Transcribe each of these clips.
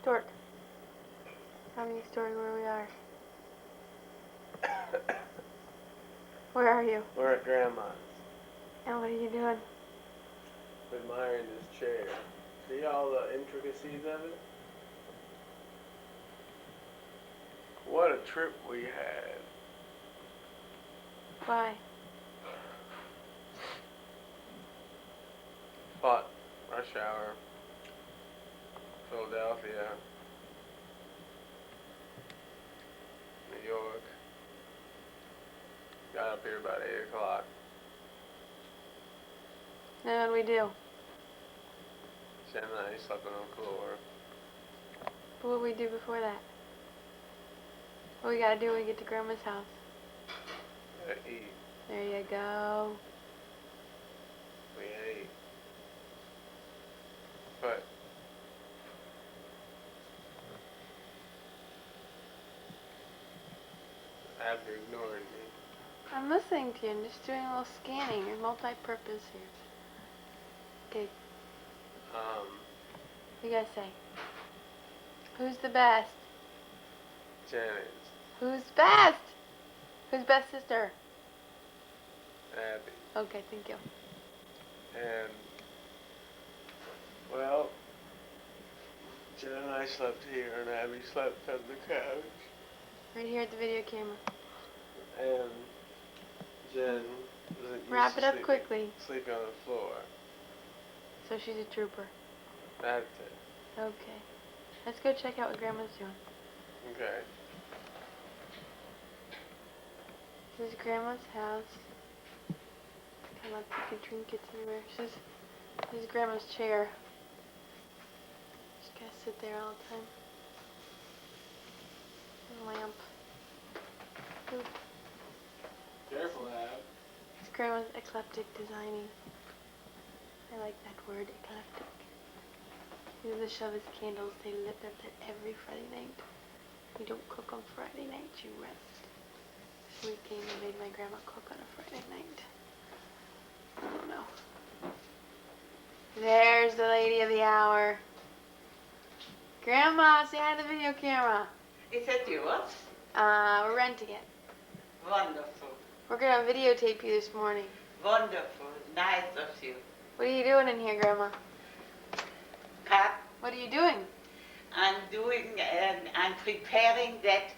Dork. Tell me a story where we are. Where are you? We're at Grandma's. And what are you doing? Admiring this chair. See all the intricacies of it? What a trip we had. Why? Fought rush hour. Philadelphia. New York. Got up here about 8 o'clock. Then what do we do? Jen and I slept on the floor. But what do we do before that? What we gotta do when we get to Grandma's house? Eat. There you go. We ate. But after ignoring me. I'm listening to you. I'm just doing a little scanning. You're multi-purpose here. Okay, what you gotta say? Who's the best? Janet, Who's best? Who's best sister? Abby, Okay, thank you. and well, Jen and I slept here, and Abby slept on the couch, Right here at the video camera. and Jen wasn't used Wrap to it up sleeping, quickly. sleeping on the floor. So she's a trooper. That's it. Okay. Let's go check out what Grandma's doing. Okay. This is Grandma's house. Kind of picking trinkets everywhere. This is Grandma's chair. Just gotta sit there all the time. And lamp. Ooh. Careful, Ab. It's Grandma's eclectic designing. I like that word, eclectic. He doesn't shove his candles. They lit up at every Friday night. We don't cook on Friday night, you rest. This weekend I made my grandma cook on a Friday night. I don't know. There's the lady of the hour. Grandma, say hi to the video camera. Is that yours? We're renting it. Wonderful. We're gonna videotape you this morning. Wonderful. Nice of you. What are you doing in here, Grandma? Pat, What are you doing? I'm preparing that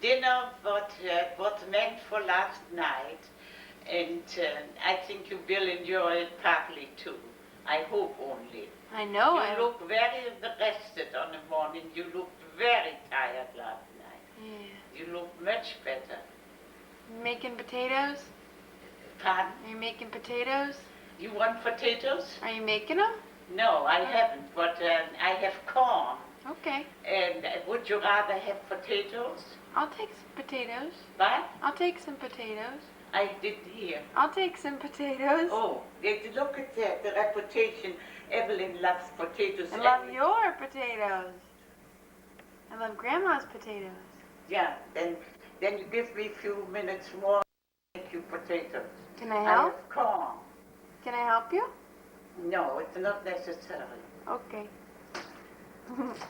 dinner what was meant for last night. And I think you will enjoy it partly too. I hope only. I know You look very rested on the morning. You looked very tired last night. Yeah. You look much better. Making potatoes? Pardon? Are you making potatoes? You want potatoes? Are you making them? No, I haven't, but I have corn. Okay. And would you rather have potatoes? I'll take some potatoes. What? I'll take some potatoes. I didn't hear. I'll take some potatoes. Oh, look at that, the reputation. Evelyn loves potatoes. I love your potatoes. I love Grandma's potatoes. Yeah, then you give me a few minutes more to make you potatoes. Can I I help? have corn. Can I help you? No, it's not necessary. Okay.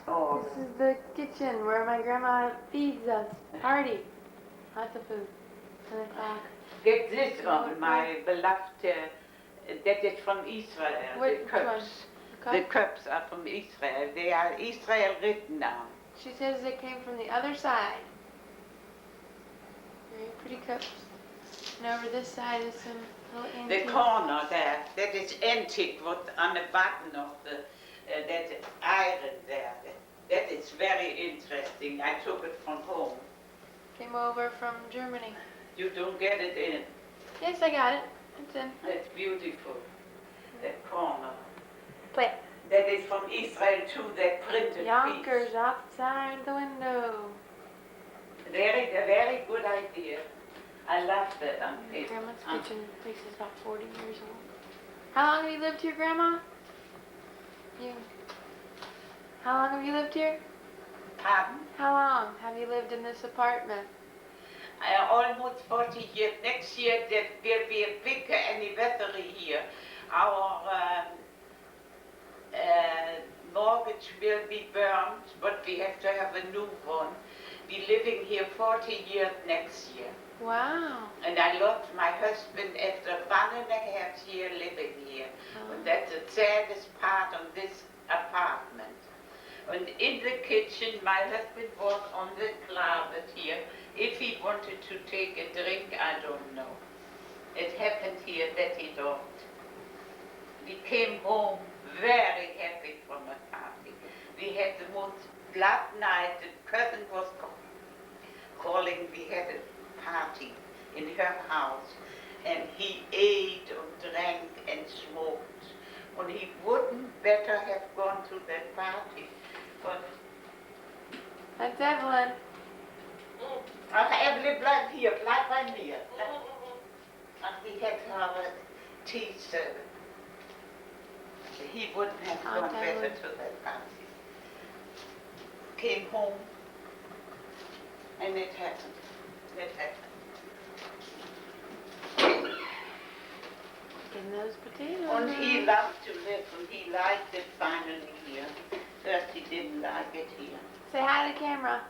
Oh, This is the kitchen where my grandma feeds us. Party. Lots of food. 10 o'clock. get this one, my beloved, that is from Israel, Which the cups. one? The cups are from Israel. They are Israel written on. She says they came from the other side. Very pretty cups. And over this side is some little The antique. corner there, that is antique, what on the bottom of the, that iron there. That is very interesting. I took it from home. Came over from Germany. You don't get it in. Yes, I got it. It's in. That's beautiful. That corner. Play it. That is from Israel too, that printed Yonkers piece. outside the window. A very good idea. I love that on paper. Grandma's kitchen place is about 40 years old. How long have you lived here, Grandma? You. How long have you lived here? Pardon? How long have you lived in this apartment? Almost 40 years. Next year there will be a big anniversary here. Our mortgage will be burned, but we have to have a new one. We're living here 40 years next year. Wow. And I lost my husband after 1.5 years living here. Oh. And that's the saddest part of this apartment. And in the kitchen, my husband was on the closet here. If he wanted to take a drink, I don't know. It happened here that he don't. We came home very happy from a party. We had the most, last night, the cousin was calling, we had a party in her house, and he ate and drank and smoked. And he wouldn't better have gone to that party. But That's Evelyn. ach, Evelyn, bleib hier, bleib bei mir. Ach, we had our tea served. He wouldn't have gone better to that party. Came home, and it happened. It happened. Getting those potatoes. And he loved to live, and he liked it finally here. First he didn't like it here. Say hi to the camera.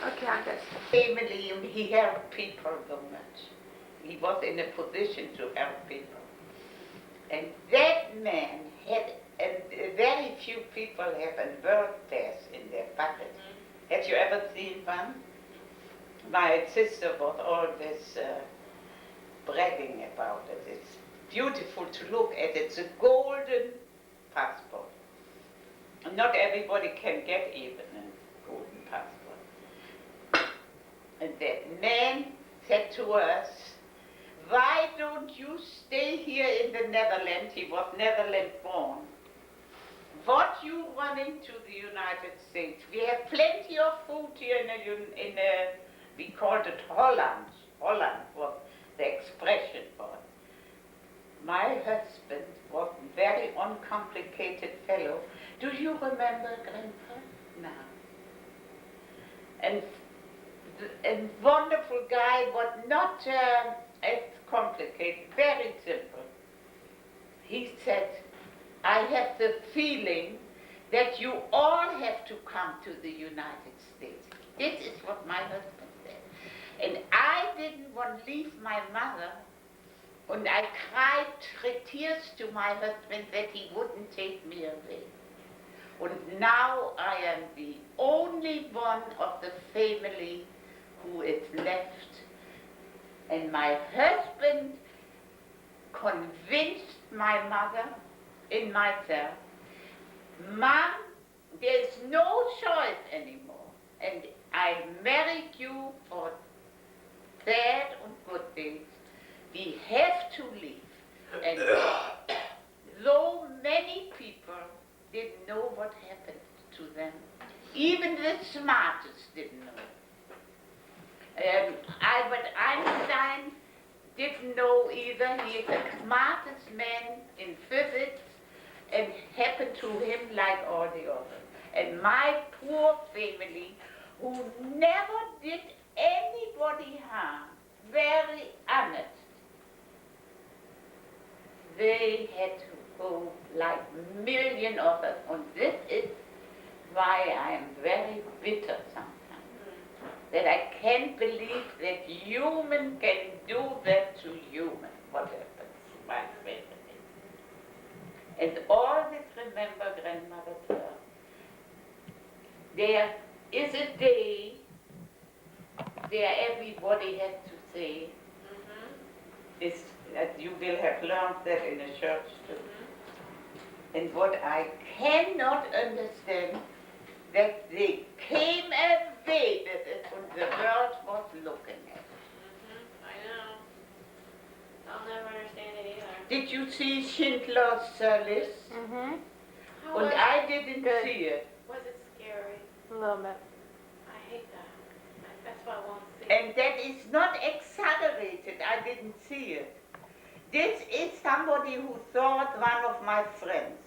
Okay, I guess. Family, and he helped people so much. He was in a position to help people. And that man had, and very few people have a birthday in their bucket. Have you ever seen one? My sister was always bragging about it. It's beautiful to look at. It's a golden passport. Not everybody can get even a golden passport. And that man said to us, why don't you stay here in the Netherlands? He was Netherlands born. What you running to the United States? We have plenty of food here we called it Holland. Holland was the expression for it. My husband was a very uncomplicated fellow. Do you remember Grandpa? No. And a wonderful guy, but not as complicated, very simple. He said, I have the feeling that you all have to come to the United States. This is what my husband said. And I didn't want to leave my mother, and I cried tears to my husband that he wouldn't take me away. And now I am the only one of the family who is left. And my husband convinced my mother and myself, Mom, there's no choice anymore. And I married you for bad and good days. We have to leave. And though many people didn't know what happened to them, even the smartest didn't know. Albert Einstein didn't know either. He is the smartest man in physics, and happened to him like all the others. And my poor family, who never did anybody harm, very honest, they had to go like million of us. And this is why I am very bitter sometimes. That I can't believe that human can do that to human, what happens to my family. And always remember grandmother's love. There is a day where everybody has to say, is that you will have learned that in a church too. And what I cannot understand, that they came away with it and the world was looking at it. I know. I'll never understand it either. Did you see Schindler's List? Mm-hmm. How And was, I didn't Good. see it. was it scary? A little bit. I hate that. That's why I won't see it. And that is not exaggerated. I didn't see it. This is somebody who thought one of my friends.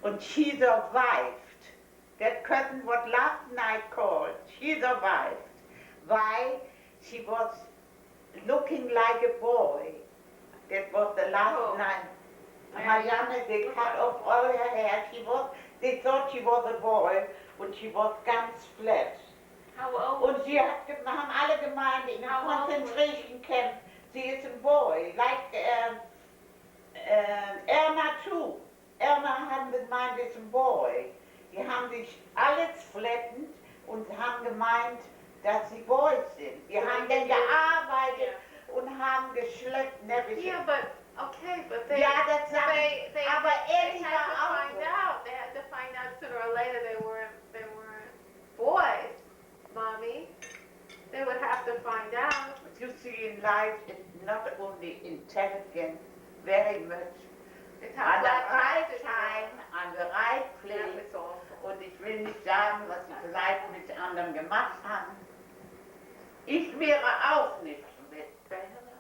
And she survived. That cousin what last night called, she survived. Why? She was looking like a boy. It was the last Oh. night. Marianne, they cut off all her hair. They thought she was a boy und she was ganz flat. How old? Und sie haben alle gemeint, in einem Concentration Camp, sie ist ein Boy. Like Erna too. Erna haben gemeint, ist ein Boy. Die haben sich alles flattend und haben gemeint, dass sie Boys sind. Die haben dann gearbeitet und haben geschleppt und everything. Yeah, but okay, but they. Ja, das sag they, ich. they, Aber they Ellie had to war auch find so. out. They had to find out sooner or later they weren't boys, mommy. They would have to find out. What you see in life is not only intelligent, very much It's on how the black right kids time, are. on the right That place. was awful. Und ich will nicht sagen, was sie vielleicht mit anderen gemacht haben. Ich wäre auch nicht mit. Say hello.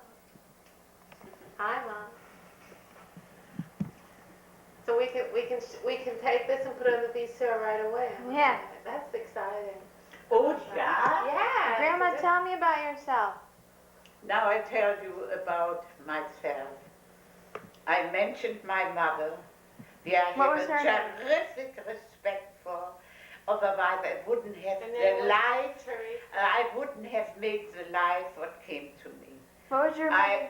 Hi, mom. So we can take this and put it in the VCR right away. Yeah. That's exciting. Oh ja? Yeah. Grandma, tell me about yourself. Now I tell you about myself. I mentioned my mother. I What have was a her name? terrific respect for. Otherwise I wouldn't have And then the was life, Teresa. I wouldn't have made the life what came to me. What was your mother?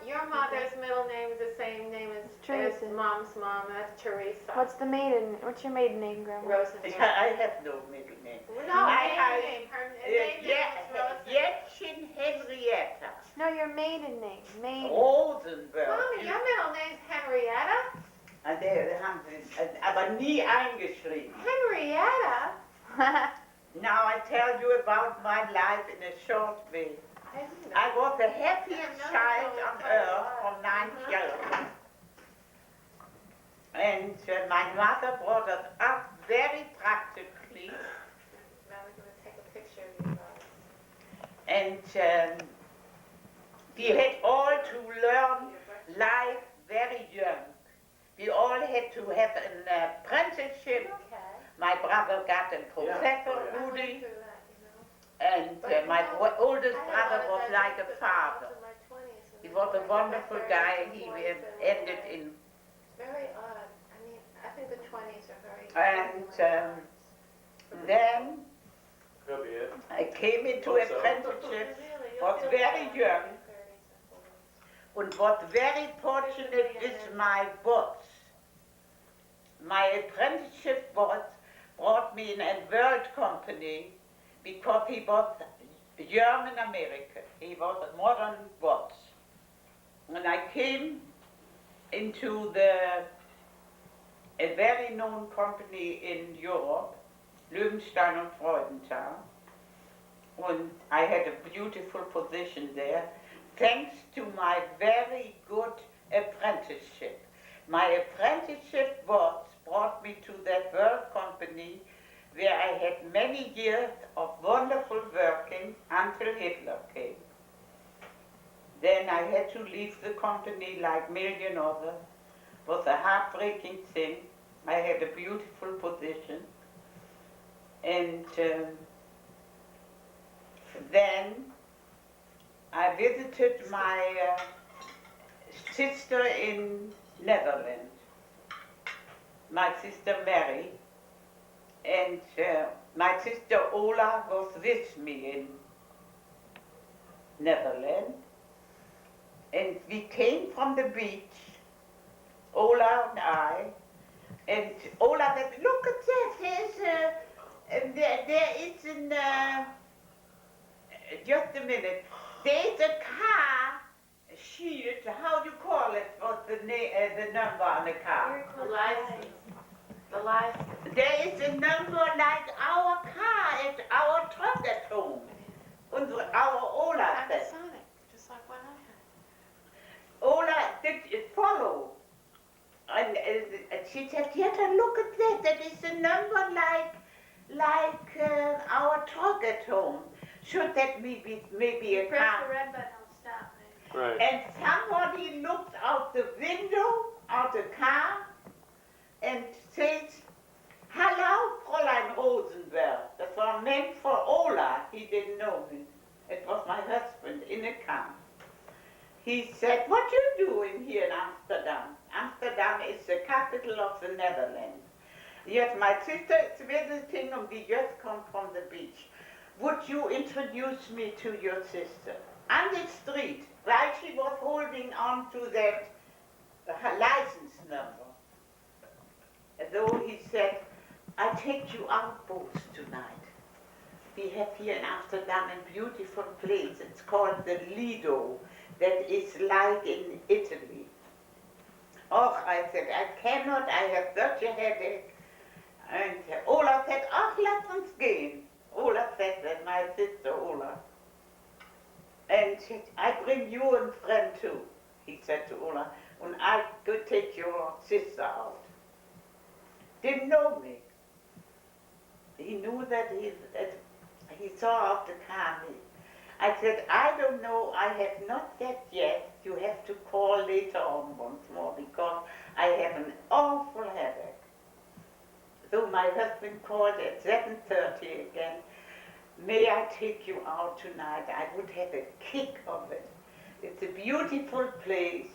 Your mother's middle name is the same name as Teresa. mom's mom. That's Teresa. What's your maiden name, Grandma? Rosenberg? I have no middle name. No, I- name. Her maiden name is Rosenberg. Jätchen Henrietta. No, your maiden name. Maiden. Rosenberg. Mommy, your middle name's Henrietta? Der haben sie aber nie eingeschrieben. Henrietta? Now I tell you about my life in a short way. I didn't know. I was the happiest Yeah, no, child no, on it's earth fine. from 9 years old. And my mother brought us up very practically. Now we're going to take a picture of you guys. And we had all to learn life very young. We all had to have an apprenticeship. Okay. My brother got a professor, Oh, yeah. I went Rudy, through that, you know. and my oldest I had brother a lot was of like a that father. in my 20s, and He then was a when I got wonderful married, guy. the He 20s been ended like- in, Very odd. I mean, I think the 20s are very. And, times. then Could be it. I came into Hope so. apprenticeship, Really, was you'll feel very better young. in your 30s and 40s. and what very fortunate is my boss. My apprenticeship boss brought me in a world company because he was German American. He was a modern boss. And I came into a very known company in Europe, Löwenstein und Freudenthal. And I had a beautiful position there, thanks to my very good apprenticeship. My apprenticeship boss brought me to that world company where I had many years of wonderful working until Hitler came. Then I had to leave the company like million others. It was a heartbreaking thing. I had a beautiful position. And then I visited my sister in Netherlands, my sister Mary, and my sister Ola was with me in Netherlands. And we came from the beach, Ola and I, and Ola said, look at that, there is an, just a minute, there's a car shield, how do you call it, what's the number on the car? The license. The license. There is a number like our car at our truck at home. And our Ola I'm said, Sonic, just like what I had. Ola did it follow. And she said, Jetta, look at that. That is a number like our truck at home. Should that maybe a Press car? the red button, I'll stop. Right. And somebody looked out the window of the car and said, hello, Fräulein Rosenberg. That was meant for Ola. He didn't know me. It was my husband in a car. He doing here in Amsterdam? Amsterdam is the capital of the Netherlands. Yes, my sister is visiting and we just come from the beach. Would you introduce me to your sister? On the street, while she was holding on to that license number. Though he said, I take you out both tonight. We have here in Amsterdam a beautiful place. It's called the Lido. That is like in Italy. Oh, I said, I cannot, I have such a headache. And Ola said, ach, lass uns gehen. Ola said that, my sister Ola. And said, I bring you a friend too, he said to Ola, and I could take your sister out. Didn't know me. He knew that he saw off the car. I said, I don't know, I have not that yet. You have to call later on once more because I have an awful headache. So my husband called at 7:30 again. May I take you out tonight? I would have a kick of it. It's a beautiful place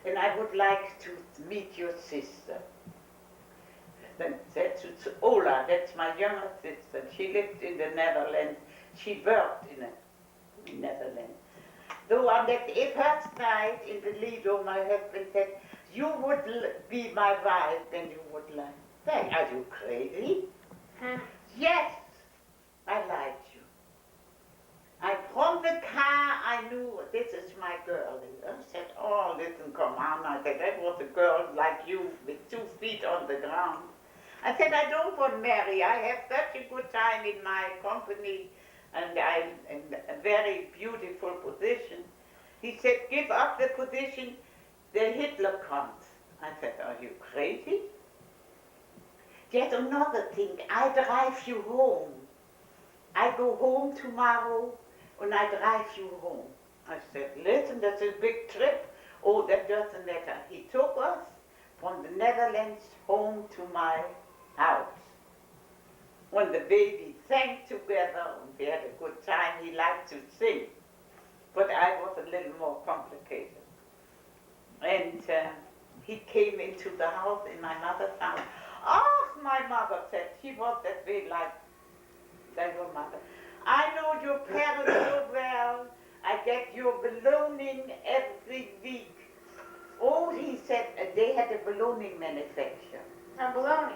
and I would like to meet your sister. Then said to Ola, that's my younger sister. She lived in the Netherlands. She worked in the Netherlands. Though on that first night in the Lido, my husband said, you would be my wife, then you would like. Then, are you crazy? Yes, I liked you. From the car, I knew this is my girl. I said, oh, listen, come on. I said, that was a girl like you with 2 feet on the ground. I said, I don't want to marry. I have such a good time in my company and I'm in a very beautiful position. He said, give up the position, the Hitler comes. I said, are you crazy? Yet another thing, I drive you home. I go home tomorrow and I drive you home. I said, listen, that's a big trip. Oh, that doesn't matter. He took us from the Netherlands home to my house. When the baby sang together, and we had a good time, he liked to sing. But I was a little more complicated. And he came into the house, in my mother's house. Oh, my mother said, she was that way like your mother. I know your parents so well. I get your ballooning every week. Oh, he said, they had a ballooning manufacturer. And bologna.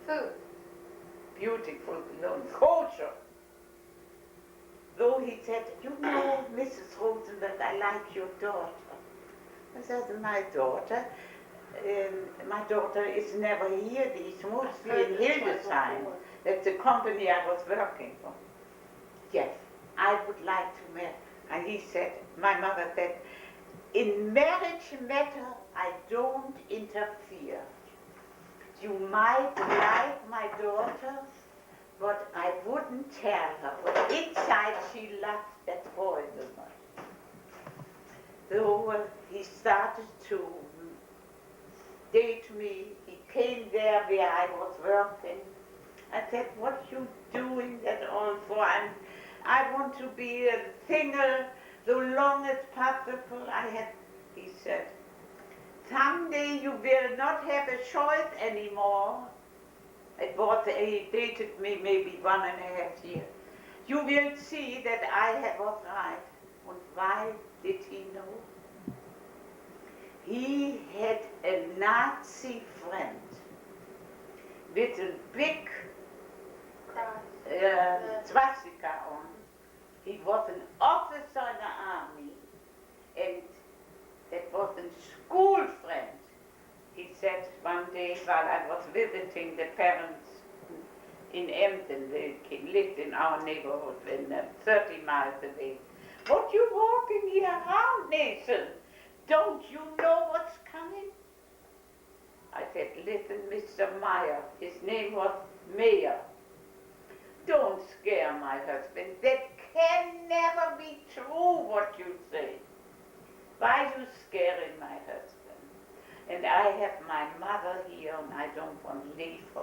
Food. Beautiful balloon, culture. Though he said, you know, Mrs. Rosenberg, I like your daughter. I said, my daughter? My daughter is never here. She's mostly in Hildesheim. That's the company I was working for. Yes, I would like to marry. And he said, my mother said, in marriage matter, I don't interfere. You might like my daughter, but I wouldn't tell her. But inside she loves that boy so much. So he started to date me. He came there where I was working. I said, what you doing that all for? I want to be a single so long as possible. He said, someday you will not have a choice anymore. He dated me maybe 1.5 years. You will see that I was right. And why did he know? He had a Nazi friend with a big swastika on. He was an officer in the army, and that was a school friend. He said one day while I was visiting the parents in Emden, they lived in our neighborhood, 30 miles away. What you walking here around, Nathan? Don't you know what's coming? I said, listen, Mr. Meyer. His name was Mayer. Don't scare my husband. That can never be true what you say. Why are you scaring my husband? And I have my mother here and I don't want to leave her.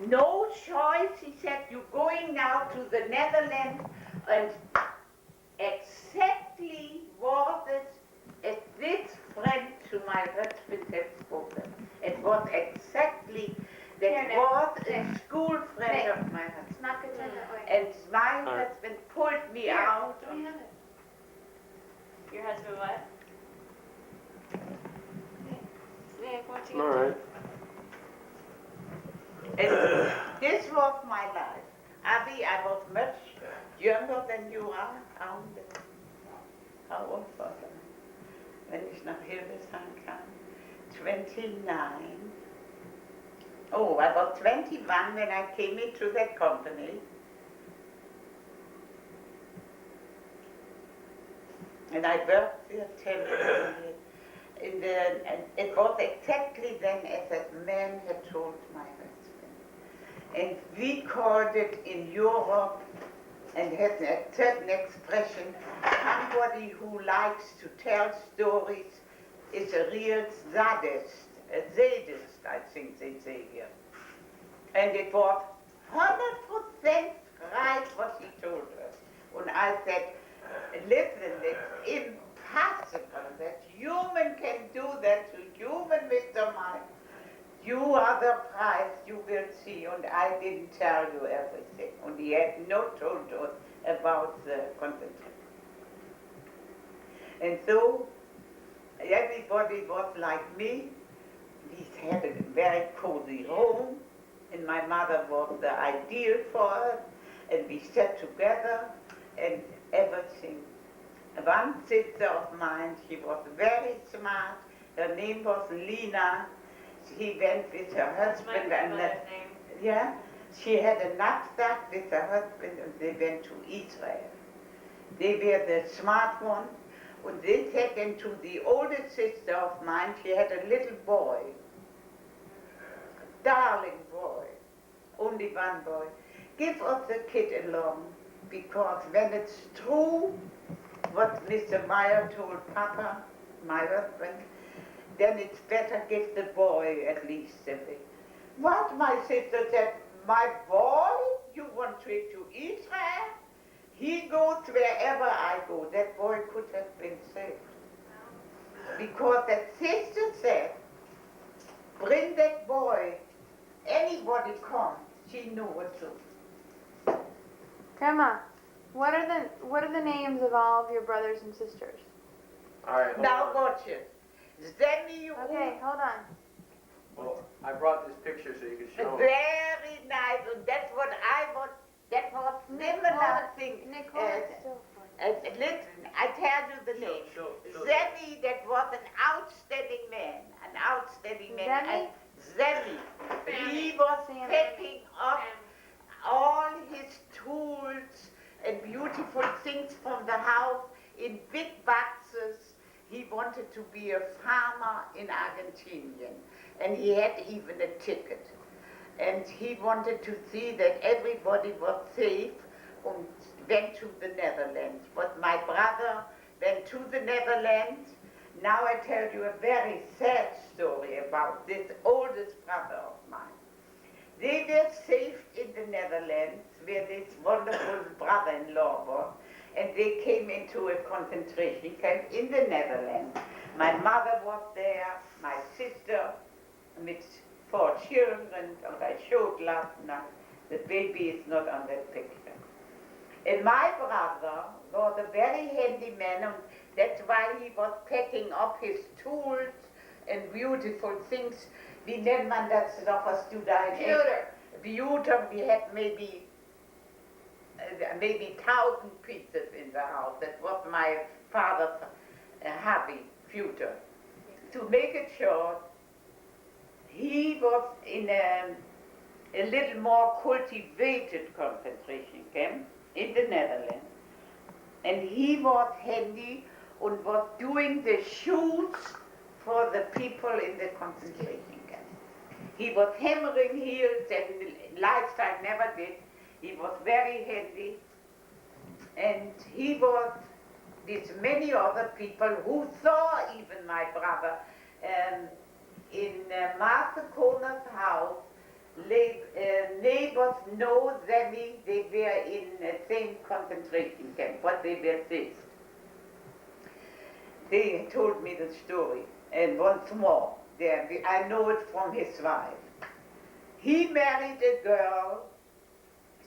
No choice, he said, you're going now to the Netherlands and exactly was it as this friend to my husband had spoken. It was exactly, that Here, Nick. was a Nick. school friend Nick. of my husband. It's not good to that way. And my Alright. husband pulled me Here, out. let me have it. Your husband what? Nick, why don't you Alright. And this was my life. Abby, I was much younger than you are. How old was I? Wenn ich nach Hildesheim kam. 29. Oh, I was 21 when I came into that company. And I worked there 10 years. And it was exactly then as that man had told my husband. And we called it in Europe, and had a certain expression, somebody who likes to tell stories is a real sadist, a sadist, I think they say here. And it was 100% right what he told us. And I said, listen, it's impossible that human can do that to human, Mr. Mike. You are the prize, you will see, and I didn't tell you everything. And he had not told us about the concentration. And so, everybody was like me. We had a very cozy home, and my mother was the ideal for us, and we sat together, and everything. One sister of mine, she was very smart. Her name was Lena. She went with her What's my husband and grandmother's name? yeah, she had a knapsack with her husband and they went to Israel. They were the smart ones, and they said then to the oldest sister of mine, she had a little boy, a darling boy, only one boy. Give us the kid along, because when it's true what Mr. Meyer told Papa, my husband, then it's better give the boy at least a bit. What, my sister said, my boy, you want to take to Israel? He goes wherever I go. That boy could have been saved. Because that sister said, bring that boy, anybody comes, she knew what to do. Grandma, what are the names of all of your brothers and sisters? Alright, Now watch it. Zemi, Okay, hold on. Well, I brought this picture so you can show 'em. very nice, and that's what I was, that was similar thing. Nick, hold it still. Listen, I tell you the name. Show. Zemi, that was an outstanding man, Zemi? Zemi. He was Sammy. picking up all his tools and beautiful things from the house in big boxes. He wanted to be a farmer in Argentina, and he had even a ticket. And he wanted to see that everybody was safe and went to the Netherlands. But my brother went to the Netherlands. Now I tell you a very sad story about this oldest brother of mine. They were saved in the Netherlands, where this wonderful brother-in-law was, and they came into a concentration camp in the Netherlands. My mother was there, my sister, with 4 children, and I showed last night. The baby is not on that picture. And my brother was a very handy man, and that's why he was packing up his tools and beautiful things. Wie nennt man das noch, was du da in Computer, we had maybe 1,000 pieces in the house. That was my father's hobby, pewter. To make it short, he was in a little more cultivated concentration camp in the Netherlands. And he was handy and was doing the shoes for the people in the concentration camp. He was hammering heels and lifestyle never did. He was very handy, and he was with many other people who saw even my brother in Master Koner's house. Neighbors know them, they were in the same concentration camp, but they were saved. they told me the story. And once more, I know it from his wife. He married a girl,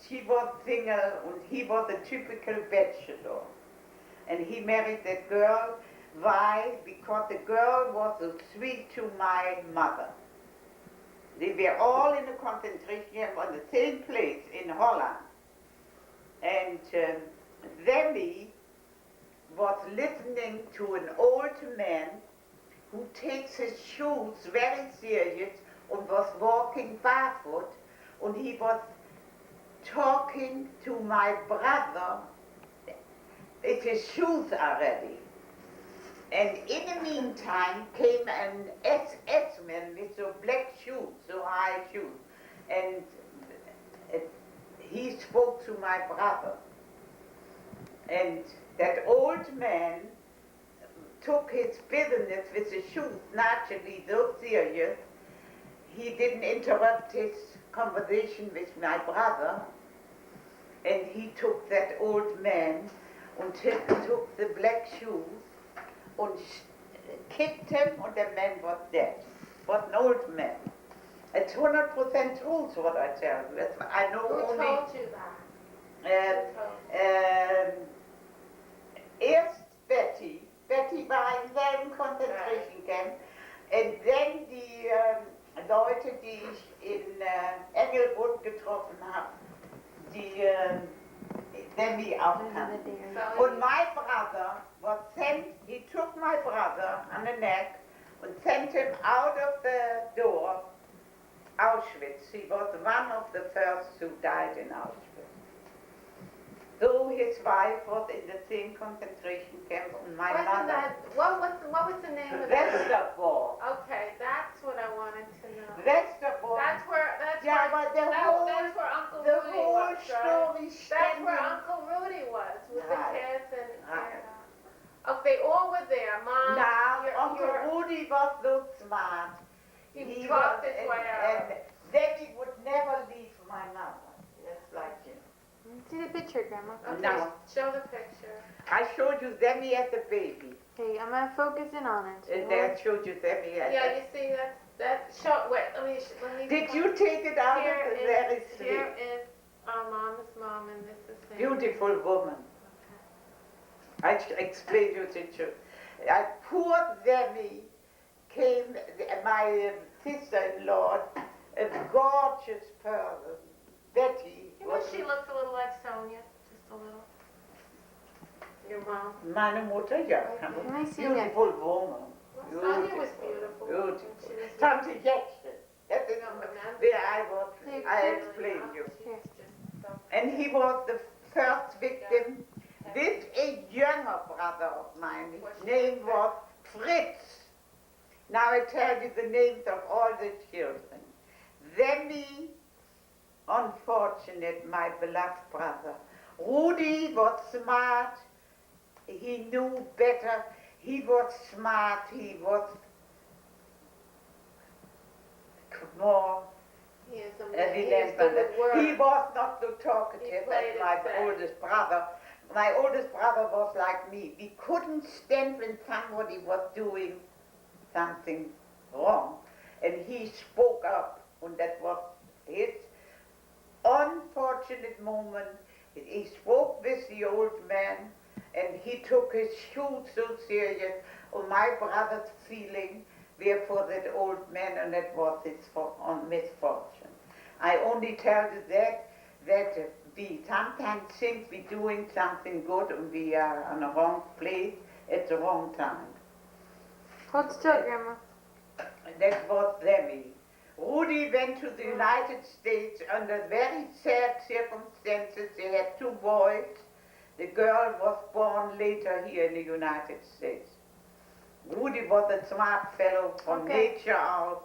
she was single, and he was a typical bachelor. And he married that girl. Why? Because the girl was so sweet to my mother. They were all in a concentration camp on the same place in Holland. And Demi was listening to an old man who takes his shoes very serious and was walking barefoot, and he was talking to my brother if his shoes are ready. And in the meantime came an SS man with so black shoes, so high shoes, and he spoke to my brother. And that old man took his business with the shoes naturally so serious, he didn't interrupt his conversation with my brother, and he took that old man and took the black shoes and kicked him, and the man was dead. Was an old man. It's 100% true, what I tell you. I know Who only. told you that? Who told you? Erst Betty war im selben Concentration Camp, und dann die Leute, die ich in Engelwood getroffen habe, die Demi auch kannten. And my brother was sent, he took my brother on the neck and sent him out of the door, Auschwitz. He was one of the first who died in Auschwitz. Though his wife was in the same concentration camp, and my Wasn't mother. that, what was the name of that? Westerbork. Okay, that's what I wanted to know. Westerbork. That's where Yeah, but the whole Uncle the Rudy whole was, right? story That's standing. where Uncle Rudy was, with Right. the kids and, Right. oh, they all were there, Mom. Now, your- Uncle Rudy was so smart. He talked his and, way out. And then he would never leave my mother. Just like you. See the picture, Grandma. Okay, No. show the picture. I showed you Demi as a baby. Okay, I'm gonna focus in on it. And then I showed you Demi as Yeah, a you see, show, wait, let me. Did you take it out Here of the is- very Here sweet, is our Mama's mom, and this is Sam. beautiful woman? I explained you the truth. Poor Demi came, my sister-in-law, a gorgeous person, Betty. You know, she looks a little like Sonia, just a little. Your mom. Meine Mutter, ja. Let me see again. Beautiful woman. Well, Sonia was beautiful. Beautiful. She was Tante Jetta. That is don't remember. where I was, Hey, I here. explained you. Here. And he was the first victim with a younger brother of mine. His name was Fritz. Now I tell you the names of all the children. Demi, unfortunate, my beloved brother. Rudi was smart. He knew better. He was smart. He was more He is a man. evident. He was good with words. He was not so He talkative played as my it safe. oldest brother. My oldest brother was like me. We couldn't stand when somebody was doing something wrong. And he spoke up, and that was his unfortunate moment. He spoke with the old man, and he took his shoes so serious, and my brother's feeling were for that old man, and that was his misfortune. I only tell you that we sometimes think we're doing something good, and we are on the wrong place at the wrong time. Hold still, Grandma. That was Demi. Rudy went to the United States under very sad circumstances. They had 2 boys. The girl was born later here in the United States. Rudy was a smart fellow from Okay. nature out,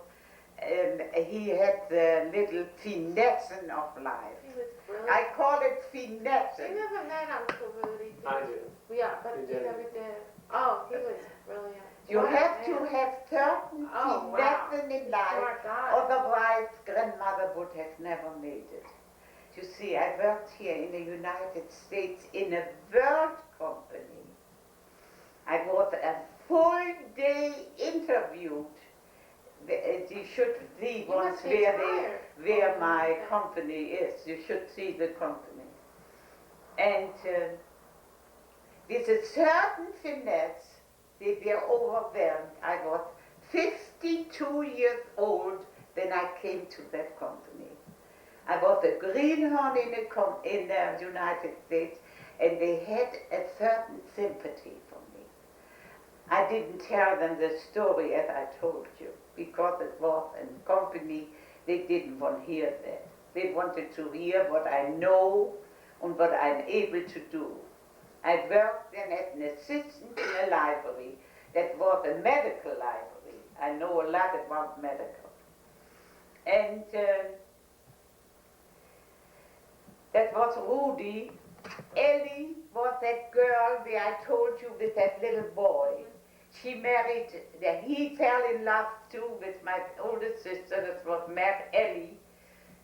and he had the little finessen of life. He was brilliant. I call it You finessen. never met Uncle Rudy, did I you? did. Yeah, but You you did. never did. Oh, he was brilliant. You Smart have to man. have certain Oh, wow. finessen in life. Smart guy. Otherwise, grandmother would have never made it. You see, I worked here in the United States in a world company. I was a full day interviewed. You should see You once must be where tired. where Oh, my okay. company is. You should see the company. And with a certain finesse, they were overwhelmed. I was 52 years old when I came to that company. I was a greenhorn in the United States, and they had a certain sympathy for me. I didn't tell them the story as I told you, because it was a company, they didn't want to hear that. They wanted to hear what I know and what I'm able to do. I worked then as an assistant in a library that was a medical library. I know a lot about medical. And that was Rudy. Ellie was that girl where I told you with that little boy. She married, he fell in love too with my older sister, that was Ellie,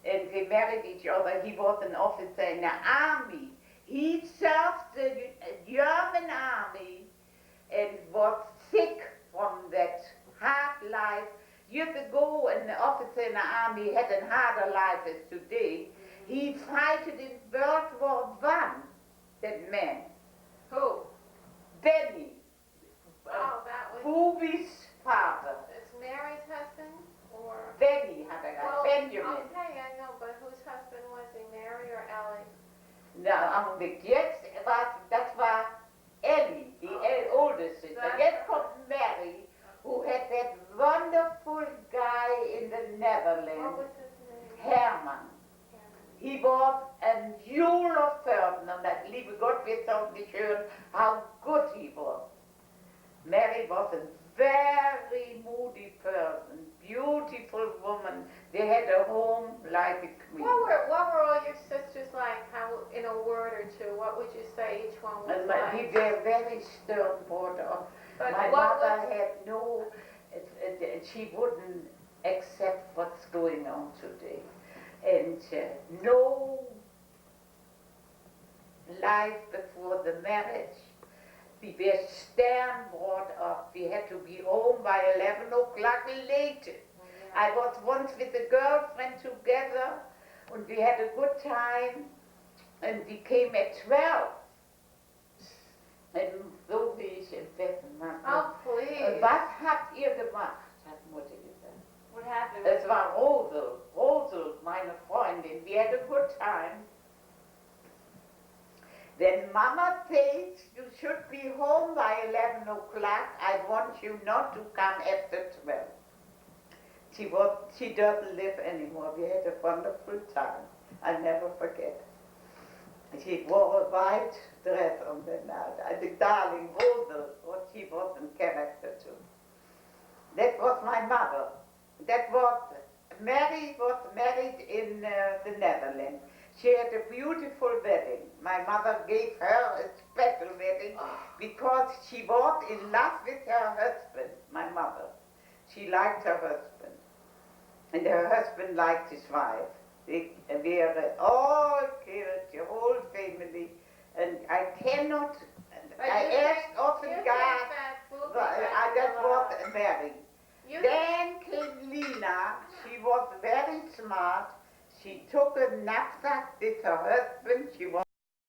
and they married each other. He was an officer in the army. He served the German army and was sick from that hard life. Years ago, an officer in the army had a harder life as today. He fought in World War I, that man. Who? Benny, Oh, that was. Booby's father. It's Mary's husband, or? Benny had a guy, Benjamin. Okay, I know, but whose husband was he, Mary or Ellie? Nou, jetzt das war Ellie, the older sister. That's Jetzt kommt Mary, who had that wonderful guy in the What Netherlands, was his name? Herman. He was a jewel of person, und das liebe Gott wird auch nicht hören, how good he was. Mary was a very moody person, beautiful woman. They had a home like a queen. What were all your sisters like? How, in a word or two, what would you say each one was And we like? were very stern brought up. But My what mother was, had no, she wouldn't accept what's going on today. And no life before the marriage. We were stern brought up. We had to be home by 11 o'clock latest. I was once with a girlfriend together, and we had a good time, and we came at 12. And so wie ich im Betten machte. oh please. Was habt ihr gemacht, hat Mutter gesagt. What happened? Es war Rosel, meine Freundin. We had a good time. Then Mama says you should be home by 11 o'clock. I want you not to come after 12. She doesn't live anymore. We had a wonderful time. I'll never forget. She wore a white dress on the night. I think darling Rosel, what she was in character too. That was my mother. Mary was married in the Netherlands. She had a beautiful wedding. My mother gave her a special wedding because she was in love with her husband, my mother. She liked her husband. And her husband liked his wife. They were all killed, the whole family. And I cannot, But I you asked think- often you think God, that Booby I was, just was married. you Then came Lena. She was very smart. She took a knapsack with her husband. She was